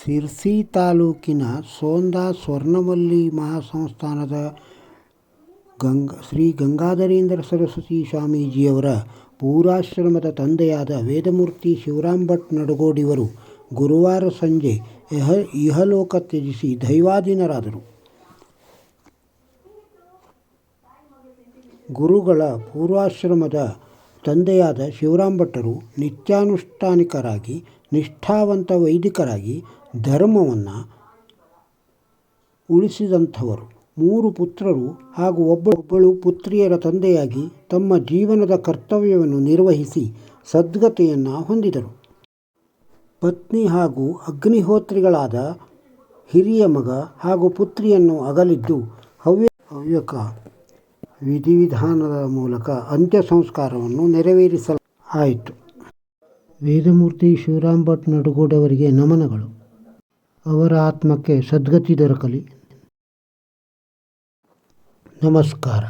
ಶಿರ್ಸಿ ತಾಲೂಕಿನ ಸೋಂದಾ ಸ್ವರ್ಣವಲ್ಲೀ ಮಹಾಸಂಸ್ಥಾನದ ಶ್ರೀ ಗಂಗಾಧರೇಂದ್ರ ಸರಸ್ವತಿ ಸ್ವಾಮೀಜಿಯವರ ಪೂರ್ವಾಶ್ರಮದ ತಂದೆಯಾದ ವೇದಮೂರ್ತಿ ಶಿವರಾಮ್ ಭಟ್ ನಡಗೋಡಿಯವರು ಗುರುವಾರ ಸಂಜೆ ಇಹಲೋಕ ತ್ಯಜಿಸಿ ದೈವಾಧೀನರಾದರು. ಗುರುಗಳ ಪೂರ್ವಾಶ್ರಮದ ತಂದೆಯಾದ ಶಿವರಾಮ್ ಭಟ್ಟರು ನಿತ್ಯಾನುಷ್ಠಾನಿಕರಾಗಿ, ನಿಷ್ಠಾವಂತ ವೈದಿಕರಾಗಿ ಧರ್ಮವನ್ನು ಉಳಿಸಿದಂಥವರು. 3 ಪುತ್ರರು ಹಾಗೂ ಒಬ್ಬಳು ಪುತ್ರಿಯರ ತಂದೆಯಾಗಿ ತಮ್ಮ ಜೀವನದ ಕರ್ತವ್ಯವನ್ನು ನಿರ್ವಹಿಸಿ ಸದ್ಗತಿಯನ್ನು ಹೊಂದಿದರು. ಪತ್ನಿ ಹಾಗೂ ಅಗ್ನಿಹೋತ್ರಿಗಳಾದ ಹಿರಿಯ ಮಗ ಹಾಗೂ ಪುತ್ರಿಯನ್ನು ಅಗಲಿದ್ದು ಹವ್ಯಕ ವಿಧಿವಿಧಾನದ ಮೂಲಕ ಅಂತ್ಯ ಸಂಸ್ಕಾರವನ್ನು ನೆರವೇರಿಸಲಾಯಿತು. ವೇದಮೂರ್ತಿ ಶಿವರಾಮ್ ಭಟ್ ನಡಗೋಡಿಯವರಿಗೆ ನಮನಗಳು. ಅವರ ಆತ್ಮಕ್ಕೆ ಸದ್ಗತಿ ದೊರಕಲಿ. ನಮಸ್ಕಾರ.